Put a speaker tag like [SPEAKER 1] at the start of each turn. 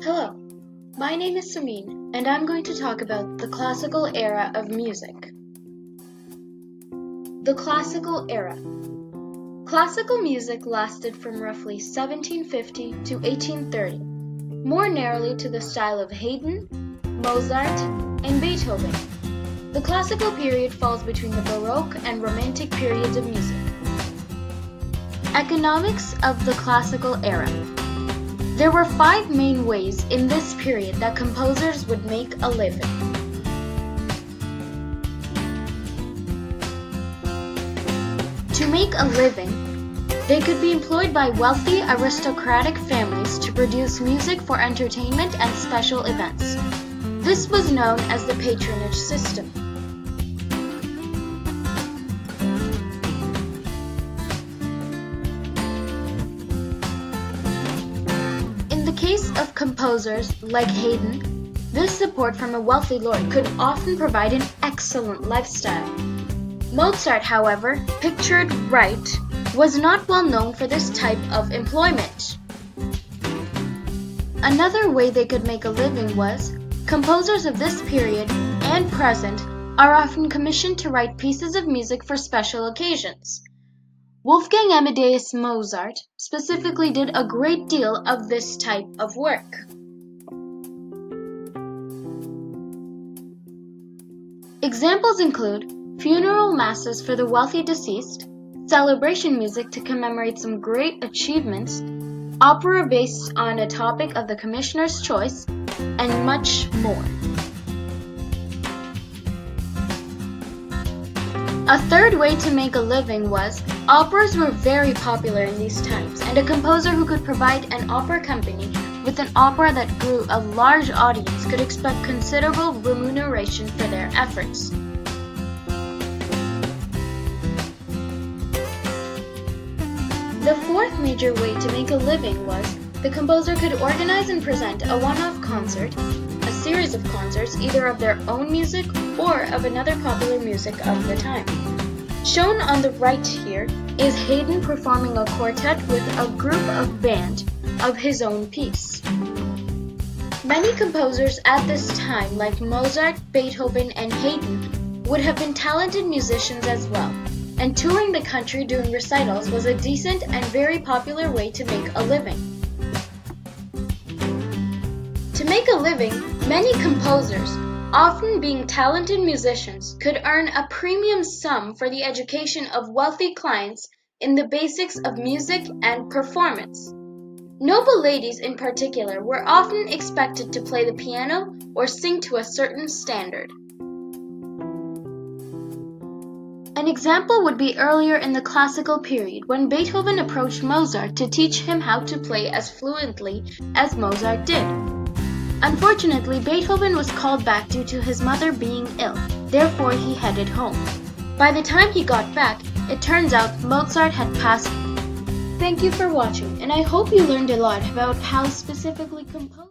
[SPEAKER 1] Hello, my name is Samin, and I'm going to talk about the classical era of music. The classical era. Classical music lasted from roughly 1750 to 1830, more narrowly to the style of Haydn, Mozart, and Beethoven. The classical period falls between the Baroque and Romantic periods of music. Economics of the classical era. There were 5 main ways in this period that composers would make a living. To make a living, they could be employed by wealthy aristocratic families to produce music for entertainment and special events. This was known as the patronage system. In the case of composers like Haydn, this support from a wealthy lord could often provide an excellent lifestyle. Mozart, however, pictured right, was not well known for this type of employment. Another way they could make a living was, composers of this period and present are often commissioned to write pieces of music for special occasions. Wolfgang Amadeus Mozart specifically did a great deal of this type of work. Examples include funeral masses for the wealthy deceased, celebration music to commemorate some great achievements, opera based on a topic of the commissioner's choice, and much more. A third way to make a living was, operas were very popular in these times, and a composer who could provide an opera company with an opera that drew a large audience could expect considerable remuneration for their efforts. The fourth major way to make a living was, the composer could organize and present a one-off concert, a series of concerts either of their own music or of another popular music of the time. Shown on the right here is Haydn performing a quartet with a group of band of his own piece. Many composers at this time, like Mozart, Beethoven, and Haydn, would have been talented musicians as well, and touring the country doing recitals was a decent and very popular way to make a living. To make a living, many composers, often being talented musicians, could earn a premium sum for the education of wealthy clients in the basics of music and performance. Noble ladies in particular were often expected to play the piano or sing to a certain standard. An example would be earlier in the classical period when Beethoven approached Mozart to teach him how to play as fluently as Mozart did. Unfortunately, Beethoven was called back due to his mother being ill, therefore he headed home. By the time he got back, it turns out Mozart had passed. Thank you for watching, and I hope you learned a lot about how specifically composers